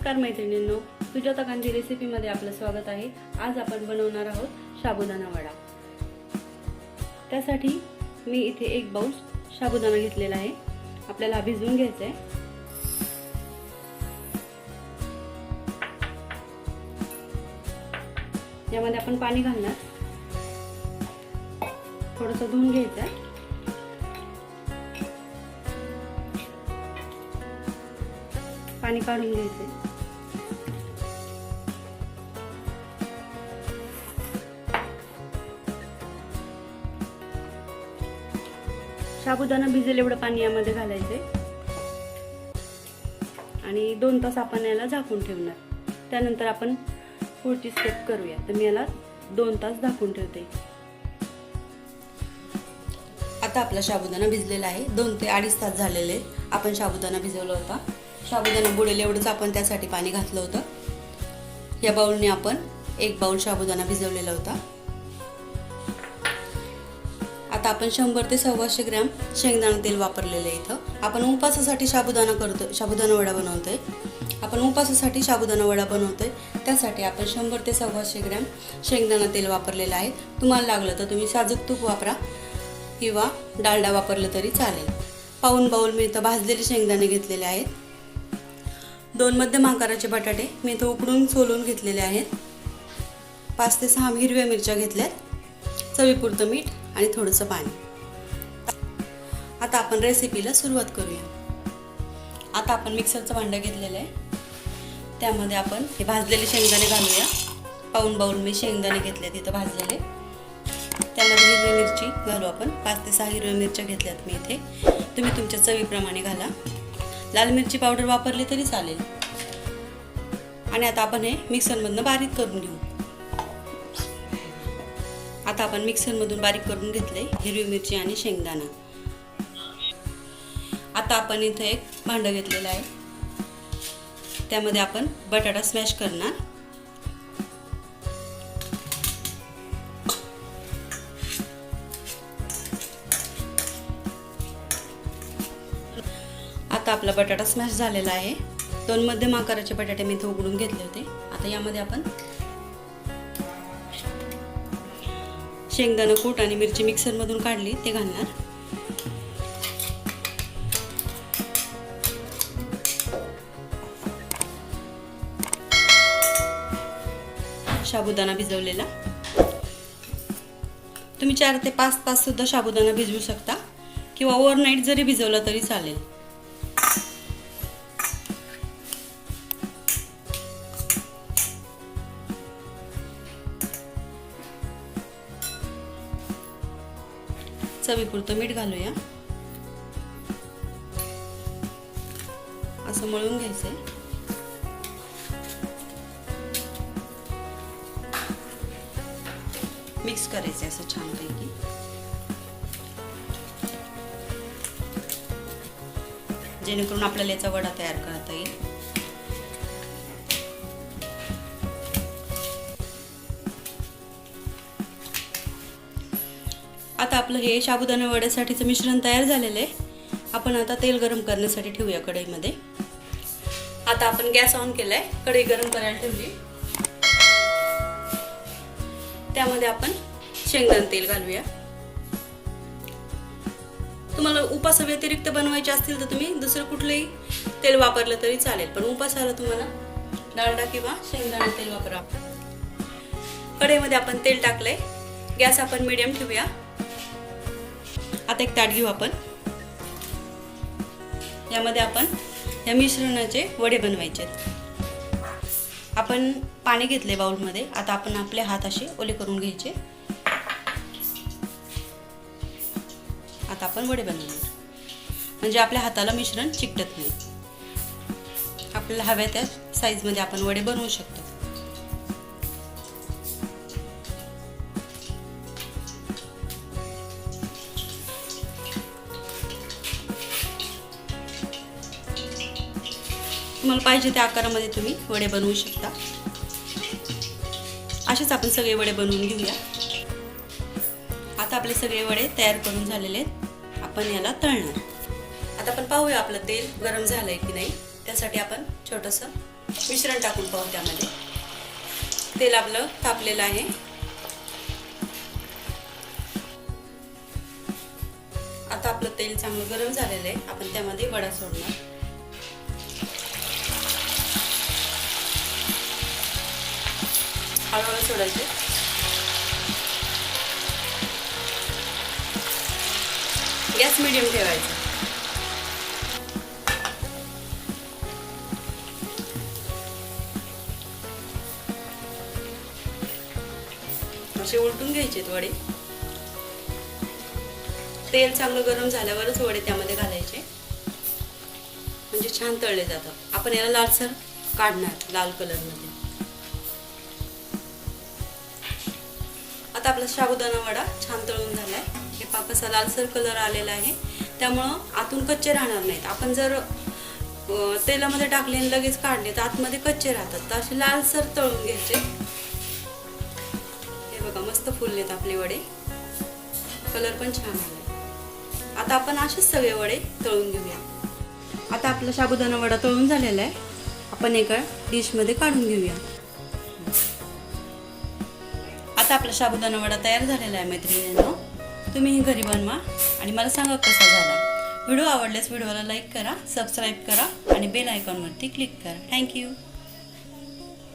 नमस्कार मैत्रिणींनो, सुजाता गांधी रेसिपीमध्ये आपलं स्वागत आहे। आज आपण बनवणार आहोत साबुदाणा वडा। त्यासाठी मी इथे 1 बाउल साबुदाणा घेतलेला आहे। आपल्याला भिजवून घ्यायचा आहे। यामध्ये आपण पाणी घालणार, थोडंसं धुवून घ्यायचं आहे। पाणी काढून घ्यायचे। साबुदाणा भिजेल एवढं पाणी यामध्ये घालायचे आणि 2 तास आपण याला झाकून ठेवणार। त्यानंतर आपण पुढची स्टेप करूया। तर मी याला 2 तास झाकून ठेवते। आता आपला साबुदाणा भिजलेला आहे। 2 ते 2.5 तास झालेले आपण साबुदाणा भिजवला होता। साबुदाणा बुडेल एवढंच आपण त्यासाठी पाणी घातलं होतं। या बाउलने आपण 1 बाउल साबुदाणा भिजवलेला होता। आता आपण 100 ते 125 ग्रॅम शेंगदाणा तेल वापरलेलं आहे। इथं आपण उपवासासाठी साबुदाणा करतो, साबुदाणा वडा बनवतोय। आपण उपवासासाठी साबुदाणा वडा बनवतोय, त्यासाठी आपण 100 ते 125 ग्रॅम शेंगदाणा तेल वापरलेलं आहे। तुम्हाला लागलं तर तुम्ही साजूक तूप वापरा किंवा डालडा वापरलं तरी चालेल। पाऊण बाउल मी इथं भाजलेले शेंगदाणे घेतलेले आहेत। 2 मध्यम आकाराचे बटाटे मी इथं उकडून सोलून घेतलेले आहेत। 5 ते 6 हिरव्या मिरच्या घेतल्यात, चवीपुरतं मीठ आणि थोडंसं पाणी। आता आपण रेसिपीला सुरुवात करूया। आता आपण मिक्सरचं भांडं घेतलेलं आहे, त्यामध्ये आपण हे भाजलेले शेंगदाणे घालूया। पाऊण बाउल मी शेंगदाणे घेतले तिथं भाजलेले। त्यामध्ये हिरवी मिरची घालू आपण। 5 ते 6 हिरव्या मिरच्या घेतल्यात मी इथे। तुम्ही तुमच्या चवीप्रमाणे घाला। लाल मिरची पावडर वापरली तरी चालेल। आणि आता आपण हे मिक्सरमधून बारीक करून घेऊ। आता आपण मिक्सरमधून बारीक करून घेतले हिरवी मिरची आणि शेंगदाणा। आता आपण इथे एक भांडं घेतलेलं आहे, त्यामध्ये आपण बटाटा स्मॅश करणार। आता आपला बटाटा स्मॅश झालेला आहे। 2 मध्यम आकाराचे बटाटे मी इथे उकडून घेतले होते। आता यामध्ये आपण शेंगदाणा कूट आणि मिरची मिक्सरमधून काढली ते घालणार। साबुदाणा भिजवलेला, तुम्ही 4 ते 5 तास सुद्धा साबुदाणा भिजवू शकता किंवा ओव्हरनाईट जरी भिजवला तरी चालेल। चवीपुरतं मीठ घालूया। असं मळून घ्यायचंय। मिक्स करायचंय असं छानपैकी। जेणेकरून आपल्याला याचा वडा तयार करता येईल। आता आपलं हे साबुदाणा वड्यासाठीचं मिश्रण तयार झालेलं आहे। आपण आता तेल गरम करण्यासाठी ठेवूया कढईमध्ये। आता आपण गॅस ऑन केलाय, कढई गरम करायला ठेवली। त्यामध्ये आपण शेंगदाणा तेल घालूया। तुम्हाला उपासा व्यतिरिक्त बनवायचे असतील तर तुम्ही दुसरं कुठलंही तेल वापरलं तरी चालेल, पण उपासाला तुम्हाला डालडा किंवा शेंगदाणा तेल वापरा। कढईमध्ये आपण तेल टाकलंय, गॅस आपण मीडियम ठेवूया। आता एक ताट घेऊ आपण। यामध्ये आपण या मिश्रणाचे वडे बनवायचे। आपण पाणी घेतले बाउलमध्ये। आता आपण आपले हात असे ओले करून घ्यायचे। आता आपण वडे बनवणार, म्हणजे आपल्या हाताला मिश्रण चिकटत नाही। आपल्याला हव्या त्या साईजमध्ये आपण वडे बनवू शकतो। तुम्हाला पाहिजे त्या आकारामध्ये तुम्ही वडे बनवू शकता। असेच आपण सगळे वडे बनवून घेऊया। आता आपले सगळे वडे तयार करून झालेले आहेत। आपण याला तळणार। आता आपण पाहूया आपलं तेल गरम झालंय की नाही। त्यासाठी आपण छोटंसं मिश्रण टाकून पाहू त्यामध्ये. तेल आपलं तापलेलं आहे. आता आपलं तेल चांगलं गरम झालेलं आहे. आपण त्यामध्ये वडा सोडणार. हळूहळू सोडायचे. गॅस मीडियम ठेवायचा. असे उलटून घ्यायचे वडे. तेल चांगलं गरम झाल्यावरच वडे त्यामध्ये घालायचे, म्हणजे छान तळले जातात. आपण याला लालसर काढणार, लाल कलर मध्ये. आता आपला साबुदाणा वडा छान तळून झालाय. हे पहा कसा लालसर कलर आलेला आहे, त्यामुळं आतून कच्चे राहणार नाहीत. आपण जर तेलामध्ये टाकले आणि लगेच काढले तर आतमध्ये कच्चे राहतात. तर असे लालसर तळून घ्यायचे. हे बघा मस्त फुललेत आपले वडे. कलर पण छान आलाय. आता आपण असेच सगळे वडे तळून घेऊया. आता आपला साबुदाणा वडा तळून झालेला आहे. आपण एका डिश मध्ये काढून घेऊया. आता आपला साबुदाणा वडा तयार झालेला आहे मैत्रिणींनो. तुम्हीही घरी बनवा आणि मला सांगा कसा झाला. व्हिडिओ आवडल्यास व्हिडिओला लाईक करा, सबस्क्राईब करा आणि बेल आयकॉनवरती क्लिक करा. थँक्यू.